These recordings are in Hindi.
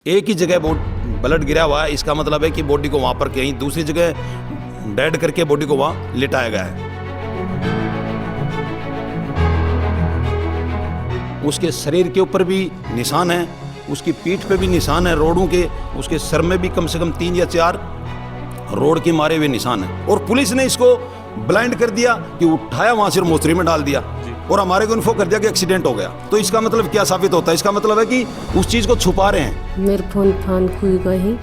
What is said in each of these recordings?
एक ही जगह ब्लड गिरा हुआ है, इसका मतलब है कि बॉडी को वहाँ पर कहीं दूसरी जगह डेड करके बॉडी को वहाँ लिटाया गया है। उसके शरीर के ऊपर भी निशान है, उसकी पीठ पे भी निशान है रोडों के, उसके सर में भी कम से कम 3 या 4 रोड के मारे हुए निशान है। और पुलिस ने इसको ब्लाइंड कर दिया कि उठाया वहाँ से मोचरी में डाल दिया और हमारे को इन्फो कर दिया कि एक्सीडेंट हो गया। तो इसका मतलब क्या साबित होता है? इसका मतलब है कि उस चीज़ को छुपा रहे हैं। मेरे फोन फान खुल गई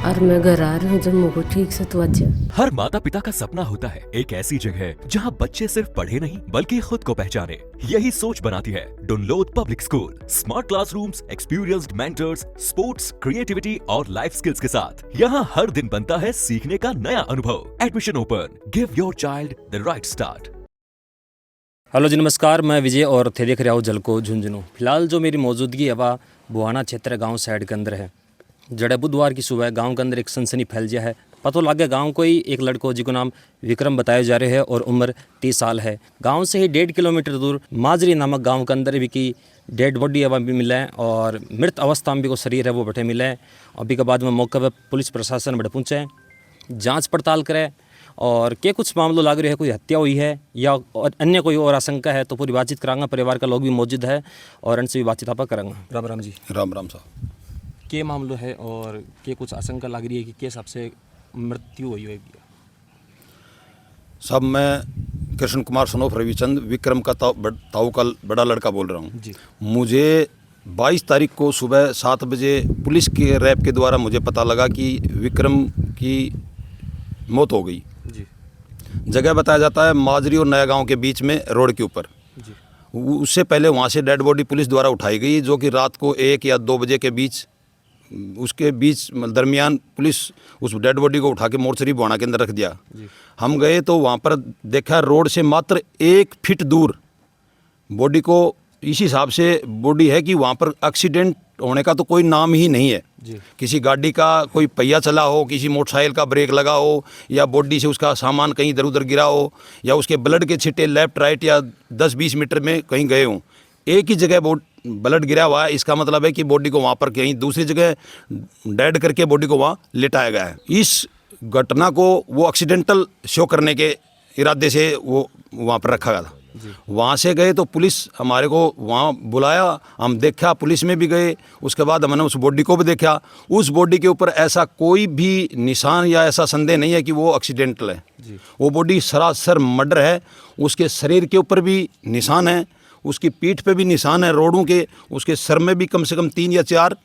और मैं घर आ रही हूँ जम्मू को ठीक से तो अच्छा। हर माता पिता का सपना होता है एक ऐसी जगह जहां बच्चे सिर्फ पढ़े नहीं बल्कि खुद को पहचाने। यही सोच बनाती है Dunlod public school. Smart classrooms, experienced mentors, sports, creativity और लाइफ स्किल्स के साथ यहाँ हर दिन बनता है सीखने का नया अनुभव। Admission open. Give your child the right start. Hello जी, नमस्कार। मैं विजय और थे देख रहा हूँ जलको झुंझुनू। फिलहाल जो मेरी मौजूदगी है वह बुहाना क्षेत्र गांव साइड के अंदर है। जड़े बुधवार की सुबह गांव के अंदर एक सनसनी फैल गया है। पता लग गया गांव को ही एक लड़को जिसको नाम विक्रम बताया जा रहे हैं और उम्र 30 साल है। गांव से ही 1.5 किलोमीटर दूर माजरी नामक गांव के अंदर भी की डेड बॉडी अब भी मिला है और मृत अवस्था में भी को शरीर है वो बैठे मिला है। अभी के बाद में मौके पर पुलिस प्रशासन बड़े पहुँचे हैं, जाँच पड़ताल करे और क्या कुछ मामलों लाग रहे हैं, कोई हत्या हुई है या अन्य कोई और आशंका है तो पूरी बातचीत करांगा। परिवार का लोग भी मौजूद है और उनसे भी बातचीत आप करांगा। राम राम जी। राम राम साहब। क्या मामलो है और क्या कुछ आशंका लग रही है कि किस हिसाब से मृत्यु हुई है? साहब, मैं कृष्ण कुमार सनोफ रविचंद विक्रम का ताऊ का बड़ा लड़का बोल रहा हूँ जी। मुझे 22 तारीख को सुबह 7 बजे पुलिस के रैप के द्वारा मुझे पता लगा कि विक्रम की मौत हो गई जी। जगह बताया जाता है माजरी और नया गांव के बीच में रोड के ऊपर जी। उससे पहले वहाँ से डेड बॉडी पुलिस द्वारा उठाई गई जो कि रात को 1 या 2 बजे के बीच उसके बीच दरमियान पुलिस उस डेड बॉडी को उठा के मोर्चरी बुहाना के अंदर रख दिया जी। हम गए तो वहाँ पर देखा रोड से मात्र 1 फीट दूर बॉडी को इस हिसाब से बॉडी है कि वहाँ पर एक्सीडेंट होने का तो कोई नाम ही नहीं है जी। किसी गाड़ी का कोई पहिया चला हो, किसी मोटरसाइकिल का ब्रेक लगा हो या बॉडी से उसका सामान कहीं इधर उधर गिरा हो या उसके ब्लड के छिट्टे लेफ्ट राइट या 10-20 मीटर में कहीं गए हों। एक ही जगह ब्लड गिरा हुआ है, इसका मतलब है कि बॉडी को वहाँ पर कहीं दूसरी जगह डेड करके बॉडी को वहाँ लिटाया गया है। इस घटना को वो एक्सीडेंटल शो करने के इरादे से वो वहाँ पर रखा गया था। वहाँ से गए तो पुलिस हमारे को वहाँ बुलाया, हम देखा, पुलिस में भी गए। उसके बाद हमने उस बॉडी को भी देखा। उस बॉडी के ऊपर ऐसा कोई भी निशान या ऐसा संदेह नहीं है कि वो एक्सीडेंटल है जी। वो बॉडी सरासर मर्डर है। उसके शरीर के ऊपर भी निशान है, उसकी पीठ पे भी निशान है रोडों के, उसके सर में भी कम से कम 3 या 4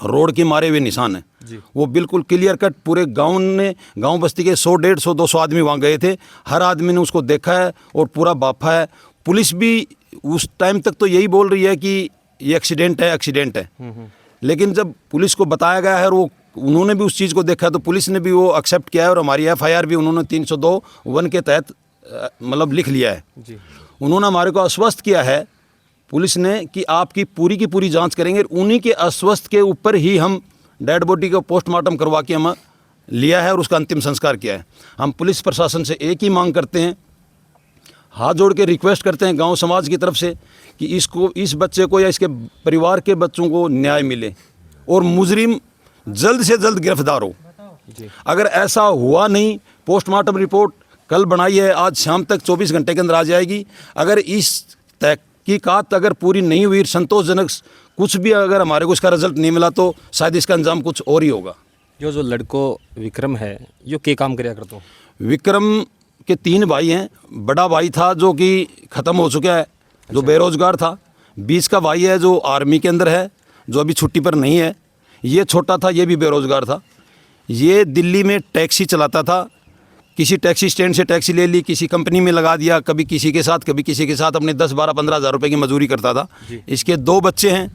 रोड के मारे हुए निशान है जी। वो बिल्कुल क्लियर कट पूरे गांव बस्ती के 100, 150, 200 आदमी वहाँ गए थे। हर आदमी ने उसको देखा है और पूरा बाफा है। पुलिस भी उस टाइम तक तो यही बोल रही है कि ये एक्सीडेंट है। लेकिन जब पुलिस को बताया गया है और वो उन्होंने भी उस चीज़ को देखा तो पुलिस ने भी वो एक्सेप्ट किया है और हमारी FIR भी उन्होंने 302(1) के तहत मतलब लिख लिया है जी। उन्होंने हमारे को आश्वस्त किया है पुलिस ने कि आपकी पूरी की पूरी जांच करेंगे। उन्हीं के आश्वस्त के ऊपर ही हम डेड बॉडी को पोस्टमार्टम करवा के हम लिया है और उसका अंतिम संस्कार किया है। हम पुलिस प्रशासन से एक ही मांग करते हैं, हाथ जोड़ के रिक्वेस्ट करते हैं गांव समाज की तरफ से कि इस बच्चे को या इसके परिवार के बच्चों को न्याय मिले और मुजरिम जल्द से जल्द गिरफ्तार हो। अगर ऐसा हुआ नहीं, पोस्टमार्टम रिपोर्ट कल बनाई है, आज शाम तक 24 घंटे के अंदर आ जाएगी। अगर इस तहकीकात अगर पूरी नहीं हुई, संतोषजनक कुछ भी अगर हमारे को इसका रिजल्ट नहीं मिला तो शायद इसका अंजाम कुछ और ही होगा। जो लड़को विक्रम है यो क्या काम कराया करता? विक्रम के 3 भाई हैं। बड़ा भाई था जो कि ख़त्म हो चुका है, जो बेरोजगार था। 20 का भाई है जो आर्मी के अंदर है, जो अभी छुट्टी पर नहीं है। ये छोटा था, ये भी बेरोजगार था। ये दिल्ली में टैक्सी चलाता था। किसी टैक्सी स्टैंड से टैक्सी ले ली, किसी कंपनी में लगा दिया, कभी किसी के साथ कभी किसी के साथ अपने 10, 12, 15 हज़ार रुपये की मजदूरी करता था। इसके 2 बच्चे हैं।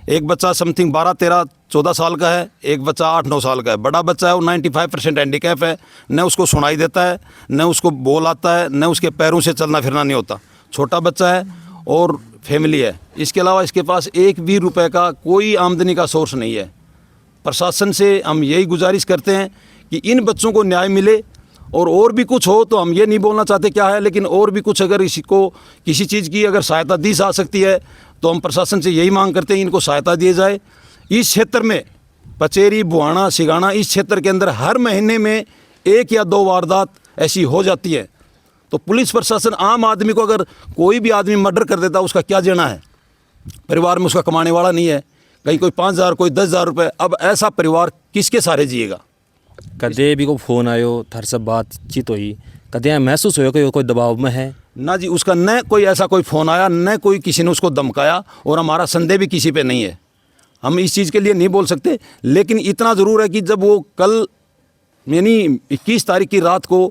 एक बच्चा समथिंग 12, 13, 14 साल का है, एक बच्चा 8, 9 साल का है। बड़ा बच्चा है वो 95% हैंडीकैप है, न उसको सुनाई देता है, न उसको बोल आता है, न उसके पैरों से चलना फिरना नहीं होता। छोटा बच्चा है और फैमिली है। इसके अलावा इसके पास 1 भी रुपये का कोई आमदनी का सोर्स नहीं है। प्रशासन से हम यही गुजारिश करते हैं कि इन बच्चों को न्याय मिले और भी कुछ हो तो हम ये नहीं बोलना चाहते क्या है, लेकिन और भी कुछ अगर इसको किसी चीज़ की अगर सहायता दी जा सकती है तो हम प्रशासन से यही मांग करते हैं इनको सहायता दी जाए। इस क्षेत्र में पचेरी, बुहाना, सिगाना, इस क्षेत्र के अंदर हर महीने में 1 या 2 वारदात ऐसी हो जाती है। तो पुलिस प्रशासन, आम आदमी को अगर कोई भी आदमी मर्डर कर देता, उसका क्या देना है? परिवार में उसका कमाने वाला नहीं है, कहीं कोई 5,000, कोई 10,000 रुपये। अब ऐसा परिवार किसके सहारे जिएगा? कदे भी को फोन आयो, थर से बातचीत हुई, कदे महसूस हो कि कोई दबाव में है? ना जी, उसका न कोई ऐसा कोई फ़ोन आया, न कोई किसी ने उसको धमकाया, और हमारा संदेह भी किसी पे नहीं है। हम इस चीज़ के लिए नहीं बोल सकते, लेकिन इतना ज़रूर है कि जब वो कल यानी 21 तारीख की रात को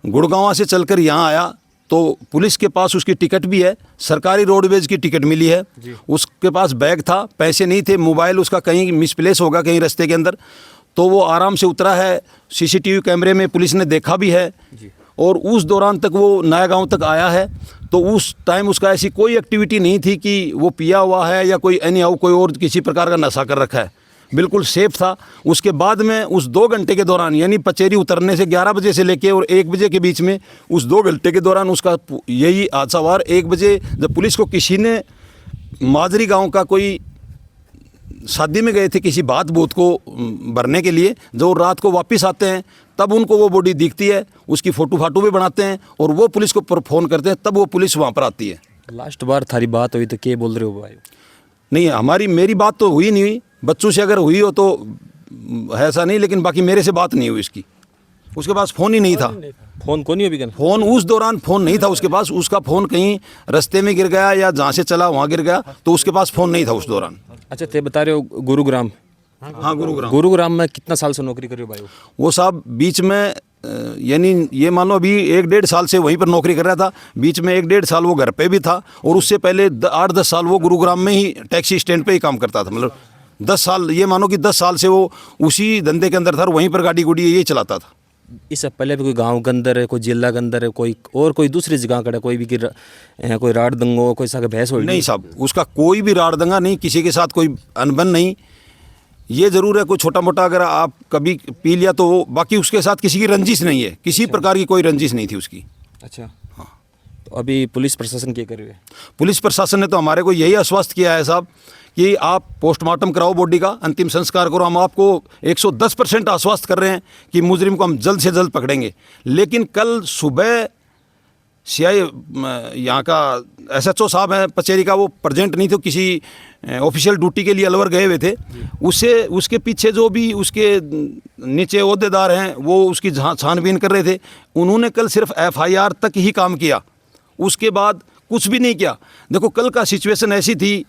गुड़गांव से चलकर यहाँ आया, तो पुलिस के पास उसकी टिकट भी है, सरकारी रोडवेज की टिकट मिली है, उसके पास बैग था, पैसे नहीं थे, मोबाइल उसका कहीं मिसप्लेस होगा कहीं रास्ते के अंदर, तो वो आराम से उतरा है। सीसीटीवी कैमरे में पुलिस ने देखा भी है, और उस दौरान तक वो नया गांव तक आया है। तो उस टाइम उसका ऐसी कोई एक्टिविटी नहीं थी कि वो पिया हुआ है या कोई एनी कोई और किसी प्रकार का नशा कर रखा है, बिल्कुल सेफ था। उसके बाद में उस 2 घंटे के दौरान, यानी पचेरी उतरने से 11 बजे से लेके और 1 बजे के बीच में, उस 2 घंटे के दौरान उसका यही हादसा हुआ। 1 बजे जब पुलिस को किसी ने, माजरी गांव का कोई शादी में गए थे किसी बात बूत को भरने के लिए, जो रात को वापस आते हैं तब उनको वो बॉडी दिखती है, उसकी फ़ोटो फाटो भी बनाते हैं और वो पुलिस को फ़ोन करते हैं, तब वो पुलिस वहाँ पर आती है। लास्ट बार थारी बात हुई तो क्या बोल रहे हो भाई? नहीं, मेरी बात तो हुई नहीं हुई, बच्चों से अगर हुई हो तो ऐसा नहीं, लेकिन बाकी मेरे से बात नहीं हुई इसकी। उसके पास फ़ोन ही नहीं था। फोन कौन ही अभी? फ़ोन उस दौरान फ़ोन नहीं था उसके पास, उसका फ़ोन कहीं रास्ते में गिर गया या जहाँ से चला वहाँ गिर गया, तो उसके पास फ़ोन नहीं था उस दौरान। अच्छा, ते बता रहे हो गुरुग्राम? हाँ, गुरुग्राम में कितना साल से नौकरी कर रहे हो भाई? वो साहब बीच में यानी ये मान लो अभी 1-1.5 साल से वहीं पर नौकरी कर रहा था, बीच में 1-1.5 साल वो घर पे भी था, और उससे पहले 8-10 साल वो गुरुग्राम में ही टैक्सी स्टैंड पे ही काम करता था। मतलब 10 साल, ये मानो कि 10 साल से वो उसी धंधे के अंदर था, वहीं पर गाड़ी गुड़ी ये चलाता था। इससे पहले भी कोई गांव के अंदर है, कोई जिला के अंदर है, कोई दूसरी जगह का कोई भी कोई राड़ दंगो, कोई सा भैंस हो? नहीं साहब, उसका कोई भी राड़ दंगा नहीं, किसी के साथ कोई अनबन नहीं। ये ज़रूर है कोई छोटा मोटा अगर आप कभी पी लिया तो वो, बाकी उसके साथ किसी की रंजिश नहीं है, किसी प्रकार की कोई रंजिश नहीं थी उसकी। अच्छा, हाँ। तो अभी पुलिस प्रशासन क्या कर रही है? पुलिस प्रशासन ने तो हमारे को यही आश्वस्त किया है साहब कि आप पोस्टमार्टम कराओ बॉडी का, अंतिम संस्कार करो। हम आपको 110% आश्वस्त कर रहे हैं कि मुजरिम को हम जल्द से जल्द पकड़ेंगे। लेकिन कल सुबह सीआई यहाँ का SHO साहब हैं पचेरी का, वो प्रेजेंट नहीं थे, किसी ऑफिशियल ड्यूटी के लिए अलवर गए हुए थे। उसके पीछे जो भी उसके नीचे ओहदेदार हैं वो उसकी छानबीन कर रहे थे। उन्होंने कल सिर्फ FIR तक ही काम किया, उसके बाद कुछ भी नहीं किया। देखो कल का सिचुएशन ऐसी थी,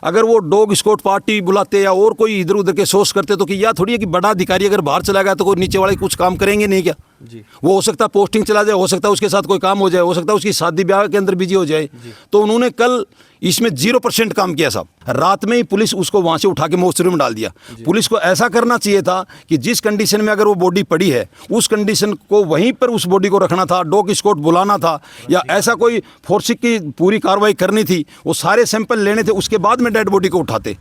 अगर वो डॉग स्क्वाड पार्टी बुलाते या और कोई इधर उधर के सोर्स करते तो कि यह थोड़ी है कि बड़ा अधिकारी अगर बाहर चला गया तो कोई नीचे वाले कुछ काम करेंगे नहीं क्या? जी। वो हो सकता है पोस्टिंग चला जाए, हो सकता है उसके साथ कोई काम हो जाए, हो सकता है उसकी शादी ब्याह के अंदर बिजी हो जाए। तो उन्होंने कल इसमें 0% काम किया साहब। रात में ही पुलिस उसको वहाँ से उठा के मोर्चरी में डाल दिया। पुलिस को ऐसा करना चाहिए था कि जिस कंडीशन में अगर वो बॉडी पड़ी है उस कंडीशन को वहीं पर उस बॉडी को रखना था, डॉग स्क्वाड बुलाना था, या ऐसा कोई फोरेंसिक की पूरी कार्रवाई करनी थी, वो सारे सैंपल लेने थे, उसके बाद में डेड बॉडी को उठाते,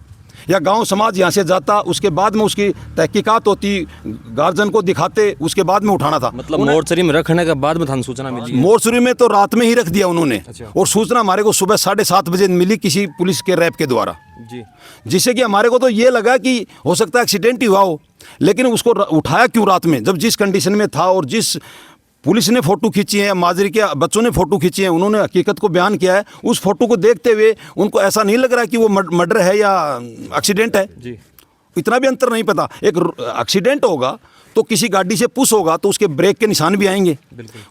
या गांव समाज यहाँ से जाता, उसके बाद में उसकी तहकीकात होती, गार्जियन को दिखाते, उसके बाद में उठाना था। मतलब मोर्चरी में रखने के बाद में थान सूचना मिली? मोर्चरी में तो रात में ही रख दिया उन्होंने। अच्छा। और सूचना हमारे को सुबह 7:30 बजे मिली किसी पुलिस के रैप के द्वारा, जी, जिससे कि हमारे को तो ये लगा कि हो सकता है एक्सीडेंट ही हुआ हो। लेकिन उसको उठाया क्यों रात में, जब जिस कंडीशन में था, और जिस पुलिस ने फ़ोटो खींची है, माजरी के बच्चों ने फ़ोटो खींची है, उन्होंने हकीकत को बयान किया है, उस फोटो को देखते हुए उनको ऐसा नहीं लग रहा कि वो मर्डर है या एक्सीडेंट है। जी, इतना भी अंतर नहीं पता। एक एक्सीडेंट होगा तो किसी गाड़ी से पुश होगा तो उसके ब्रेक के निशान भी आएंगे,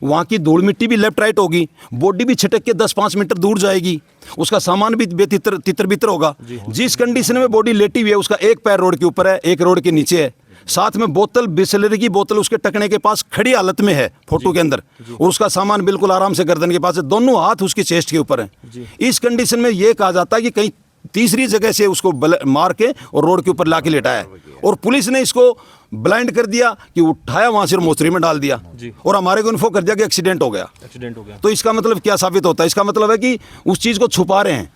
वहाँ की धूल मिट्टी भी लेफ्ट राइट होगी, बॉडी भी छिटक के 10-5 मीटर दूर जाएगी, उसका सामान भी तितर बितर होगा। जिस कंडीशन में बॉडी लेटी हुई है, उसका एक पैर रोड के ऊपर है, एक रोड के नीचे है, साथ में बोतल, बिस्लरी की बोतल उसके टकने के पास खड़ी हालत में है फोटो के अंदर, और उसका सामान बिल्कुल आराम से गर्दन के पास है, दोनों हाथ उसकी चेस्ट के ऊपर हैं। इस कंडीशन में ये कहा जाता है कि कहीं तीसरी जगह से उसको मार के और रोड के ऊपर लाके लेटाया है, और पुलिस ने इसको ब्लाइंड कर दिया कि उठाया वहां से मोर्चरी में डाल दिया, और हमारे को इन्फो कर दिया कि एक्सीडेंट हो गया। तो इसका मतलब क्या साबित होता है? इसका मतलब है कि उस चीज़ को छुपा रहे हैं।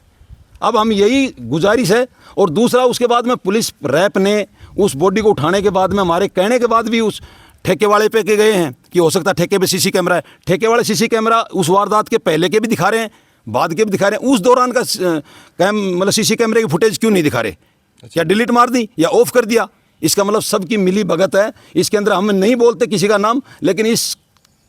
अब हम यही गुजारिश है। और दूसरा, उसके बाद में पुलिस रैप ने उस बॉडी को उठाने के बाद में हमारे कहने के बाद भी उस ठेके वाले पे के गए हैं कि हो सकता है ठेके पे सीसी कैमरा है। ठेके वाले सीसी कैमरा उस वारदात के पहले के भी दिखा रहे हैं, बाद के भी दिखा रहे हैं। उस दौरान का मतलब सीसी कैमरे की फुटेज क्यों नहीं दिखा रहे? क्या डिलीट मार दी या ऑफ कर दिया? इसका मतलब सबकी मिली भगत है। इसके अंदर हम नहीं बोलते किसी का नाम, लेकिन इस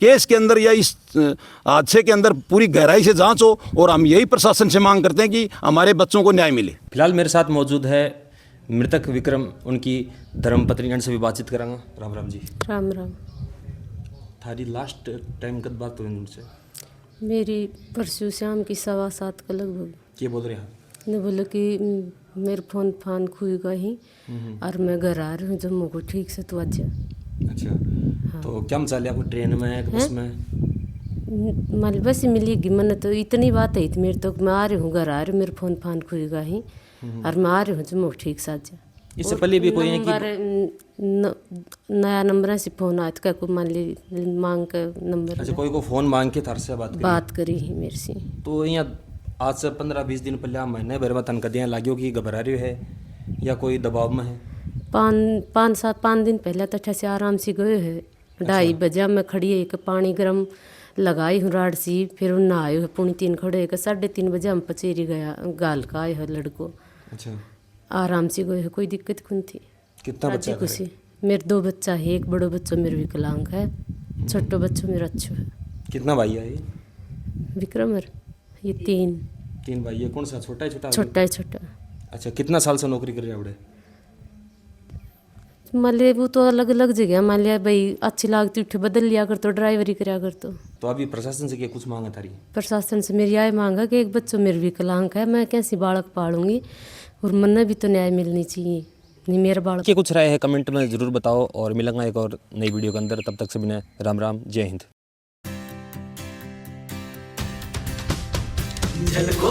केस के अंदर या इस हादसे के अंदर पूरी गहराई से जांच हो, और हम यही प्रशासन से मांग करते हैं कि हमारे बच्चों को न्याय मिले। फिलहाल मेरे साथ मौजूद है मृतक विक्रम, उनकी धर्मपत्नी, इनसे भी बातचीत करांगा। राम राम जी। राम राम। थारी लास्ट टाइम कब बात हुई उनसे? मेरी परसों शाम की 7:15 का लगभग। क्या बोल रहे हैं? ने बोले कि मेरे फोन फान खुई गई और मैं घर आ रही हूँ जम्मू को, ठीक से तो आज। अच्छा। तो क्या मचाले आपको, ट्रेन में बस में? माल बस ही मिलेगी मैंने तो इतनी बात है मेरे तो, मैं आ रही हूँ घर आ रही हूँ, मेरे फोन फान खुई गई और मैं आ रही हूँ जम्मू ठीक से आज। इससे पहले भी कोई है कि नया नंबर से फोन आया था, को मान ली मांग का नंबर। अच्छा, कोई को फोन मांग के थार से बात करी ही मेरे से। तो यहाँ आज से 15-20 दिन पहले महीने भर में तनकदियाँ लाग्यो कि घबरा रही है या कोई दबाव में है? 5 दिन पहले तो अच्छा से आराम से गए है। 2:30 बजे मैं खड़ी है, एक पानी गर्म लगाई हूँ राड सी, फिर नहाए है, 2:45 खड़े है, 3:30 बजे हम पचेरी गया गाल का आए है लड़को। अच्छा, आराम से गए है, कोई दिक्कत कौन थी। कितना बच्चा खुशी? मेरे 2 बच्चा है, एक बड़ो बच्चों मेरे विकलांग है, छोटो बच्चों मेरा अच्छा है। कितना भाई है ये? विक्रम ये 3 भाई है। कौन सा छोटा है? छोटा है छोटा। अच्छा, कितना साल से नौकरी कर रहे हो? मान लिया वो तो अलग अलग जगह, मान लिया भाई अच्छी लागती उठे बदल लिया कर, तो ड्राइवरी कराया कर। तो अभी प्रशासन से क्या कुछ मांगा थारी? प्रशासन से मेरी आय मांगा कि एक बच्चों मेरे विकलांग है, मैं कैसी बालक पालूंगी और मन भी तो न्याय मिलनी चाहिए, नहीं मेरा बालक। क्या कुछ राय है कमेंट में ज़रूर बताओ, और मिलेंगे एक और नई वीडियो के अंदर। तब तक सभी ने राम राम, जय हिंद। झलको